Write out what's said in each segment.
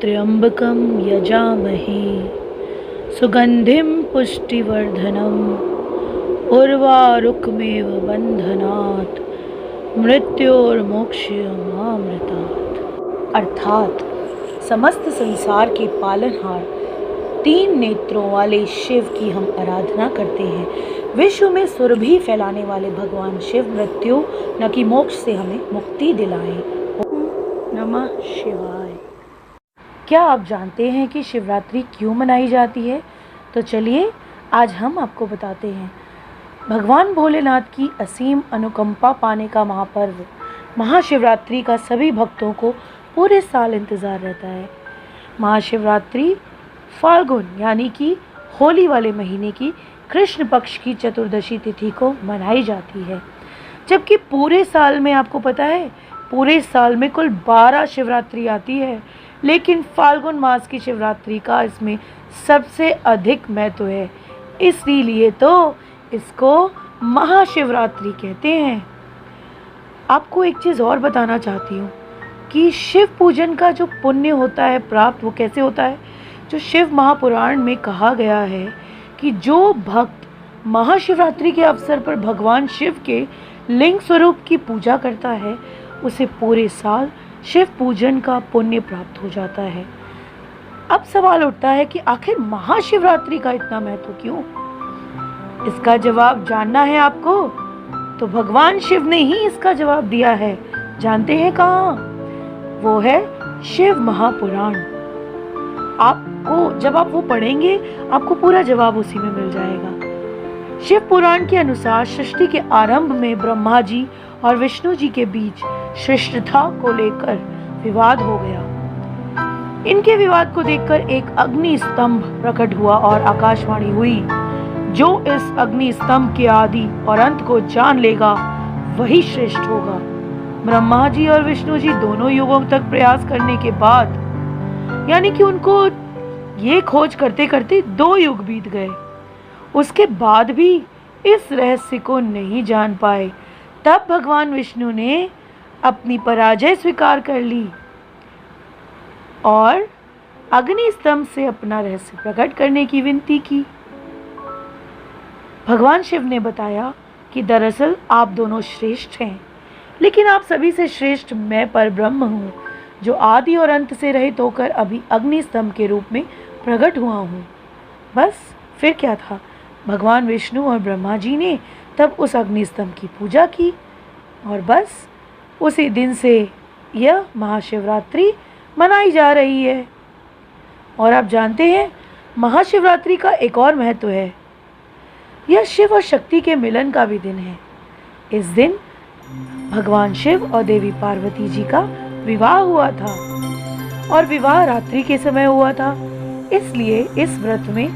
त्र्यंबकं यजामहे सुगंधिं पुष्टिवर्धनम् उर्वारुकमेव बंधनात् मृत्योर्मोक्षयमामृतात्। अर्थात समस्त संसार के पालनहार 3 नेत्रों वाले शिव की हम आराधना करते हैं। विश्व में सुरभि फैलाने वाले भगवान शिव मृत्यु न कि मोक्ष से हमें मुक्ति दिलाएं। ओम नमः शिवाय। क्या आप जानते हैं कि शिवरात्रि क्यों मनाई जाती है? तो चलिए आज हम आपको बताते हैं। भगवान भोलेनाथ की असीम अनुकंपा पाने का महापर्व महाशिवरात्रि का सभी भक्तों को पूरे साल इंतज़ार रहता है। महाशिवरात्रि फाल्गुन यानी कि होली वाले महीने की कृष्ण पक्ष की चतुर्दशी तिथि को मनाई जाती है, जबकि पूरे साल में आपको पता है पूरे साल में कुल 12 शिवरात्रि आती है, लेकिन फाल्गुन मास की शिवरात्रि का इसमें सबसे अधिक महत्व है। इसलिए तो इसको महाशिवरात्रि कहते हैं। आपको एक चीज़ और बताना चाहती हूँ कि शिव पूजन का जो पुण्य होता है प्राप्त, वो कैसे होता है। जो शिव महापुराण में कहा गया है कि जो भक्त महाशिवरात्रि के अवसर पर भगवान शिव के लिंग स्वरूप की पूजा करता है उसे पूरे साल शिव पूजन का पुण्य प्राप्त हो जाता है। अब सवाल उठता है कि आखिर महाशिवरात्रि का इतना महत्व क्यों? इसका जवाब जानना है आपको, तो भगवान शिव ने ही इसका जवाब दिया है। जानते हैं कहाँ? वो है शिव महापुराण। आपको जब आप वो पढ़ेंगे आपको पूरा जवाब उसी में मिल जाएगा। शिव पुराण के अनुसार सृष्टि के आरंभ में ब्रह्मा जी और विष्णु जी के बीच श्रेष्ठता को लेकर विवाद हो गया। इनके विवाद को देखकर एक अग्नि स्तंभ प्रकट हुआ और आकाशवाणी हुई, जो इस अग्नि स्तंभ के आदि और अंत को जान लेगा वही श्रेष्ठ होगा। ब्रह्मा जी और विष्णु जी दोनों युगों तक प्रयास करने के बाद, यानी कि उनको ये खोज करते करते 2 युग बीत गए, उसके बाद भी इस रहस्य को नहीं जान पाए। तब भगवान विष्णु ने अपनी पराजय स्वीकार कर ली और अग्नि स्तंभ से अपना रहस्य प्रकट करने की विनती की। भगवान शिव ने बताया कि दरअसल आप दोनों श्रेष्ठ हैं, लेकिन आप सभी से श्रेष्ठ मैं परब्रह्म हूँ, जो आदि और अंत से रहित होकर अभी अग्नि स्तंभ के रूप में प्रकट हुआ हूँ। बस फिर क्या था, भगवान विष्णु और ब्रह्मा जी ने तब उस अग्नि स्तंभ की पूजा की और बस उसी दिन से यह महाशिवरात्रि मनाई जा रही है। और आप जानते हैं महाशिवरात्रि का एक और महत्व है। यह शिव और शक्ति के मिलन का भी दिन है। इस दिन भगवान शिव और देवी पार्वती जी का विवाह हुआ था और विवाह रात्रि के समय हुआ था, इसलिए इस व्रत में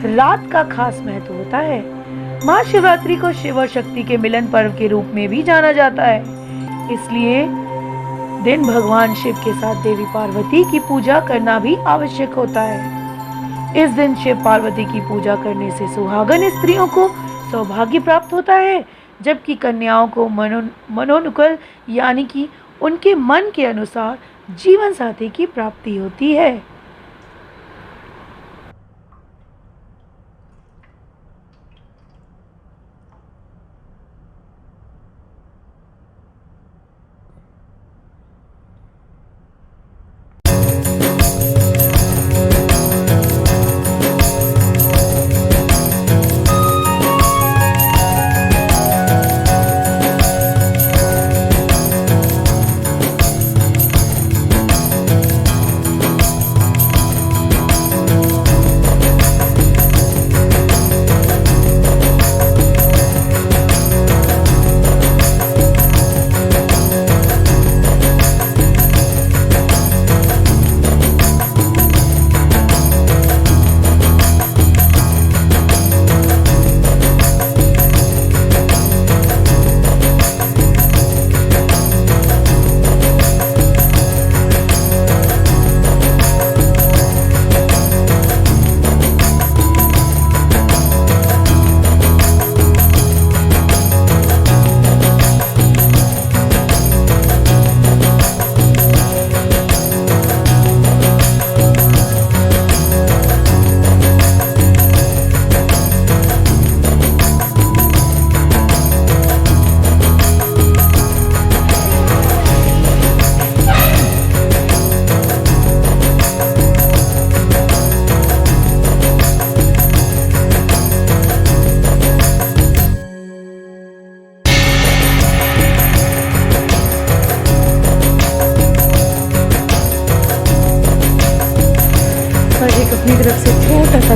रात का खास महत्व होता है। महाशिवरात्रि को शिव और शक्ति के मिलन पर्व के रूप में भी जाना जाता है, इसलिए दिन भगवान शिव के साथ देवी पार्वती की पूजा करना भी आवश्यक होता है। इस दिन शिव पार्वती की पूजा करने से सुहागन स्त्रियों को सौभाग्य प्राप्त होता है, जबकि कन्याओं को मनोनुकूल यानी कि उनके मन के अनुसार जीवन साथी की प्राप्ति होती है।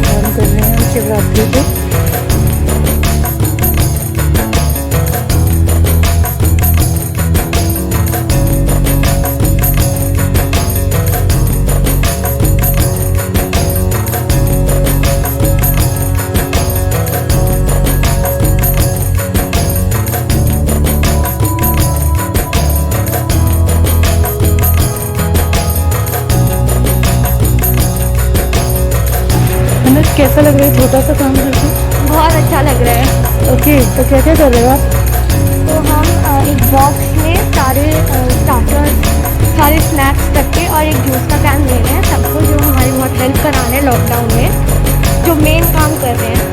काम कर रहे हैं शिवरात्रि पे। कैसा लग रहा है छोटा सा काम करके? बहुत अच्छा लग रहा है। ओके, तो क्या क्या कर रहे हो आप? तो हम एक बॉक्स में सारे स्टार्टर्स, सारे स्नैक्स रख के और एक जूस का कैन ले रहे हैं सबको, जो हमारी बहुत हेल्प करा रहे हैं लॉकडाउन में, जो मेन काम कर रहे हैं।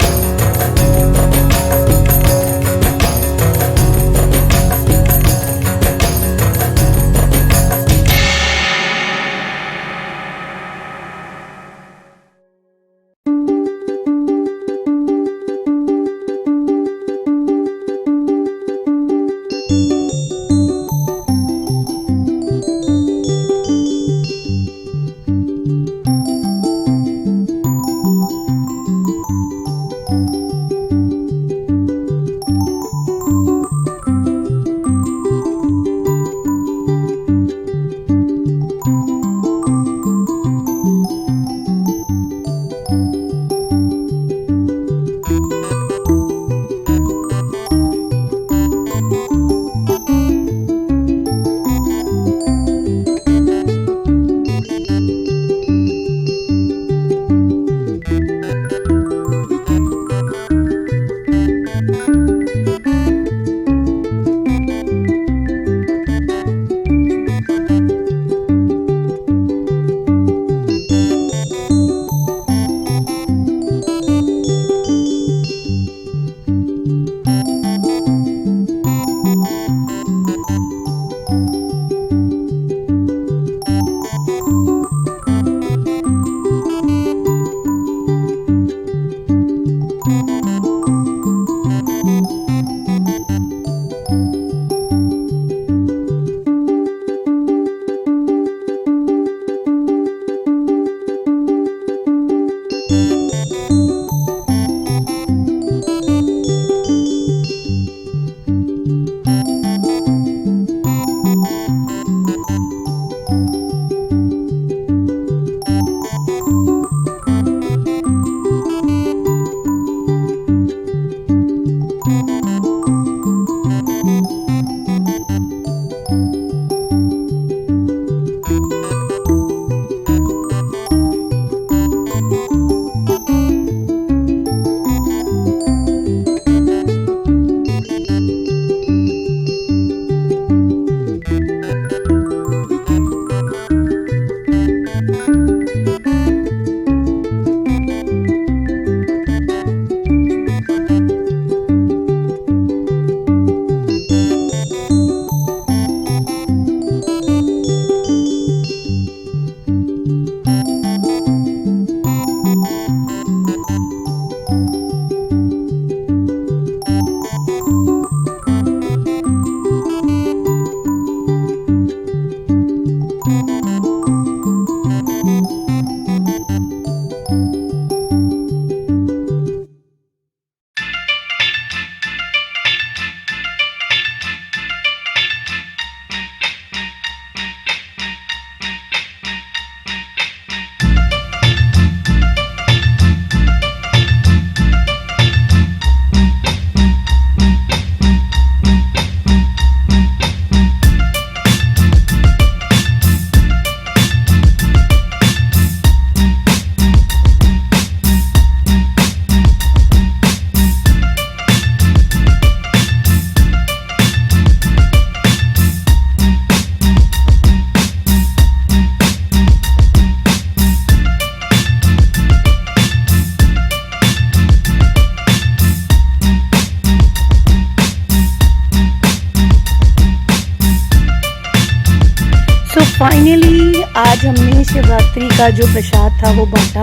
फाइनली आज हमने शिवरात्रि का जो प्रसाद था वो बांटा,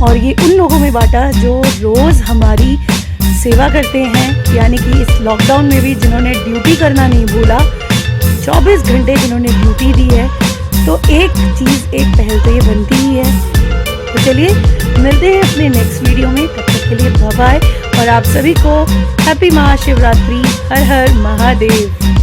और ये उन लोगों में बांटा जो रोज़ हमारी सेवा करते हैं, यानी कि इस लॉकडाउन में भी जिन्होंने ड्यूटी करना नहीं भूला, 24 घंटे जिन्होंने ड्यूटी दी है। तो एक चीज़, एक पहल तो ये बनती ही है। तो चलिए मिलते हैं अपने नेक्स्ट वीडियो में, तब तक के लिए बाय बाय। और आप सभी को हैप्पी महाशिवरात्रि। हर हर महादेव।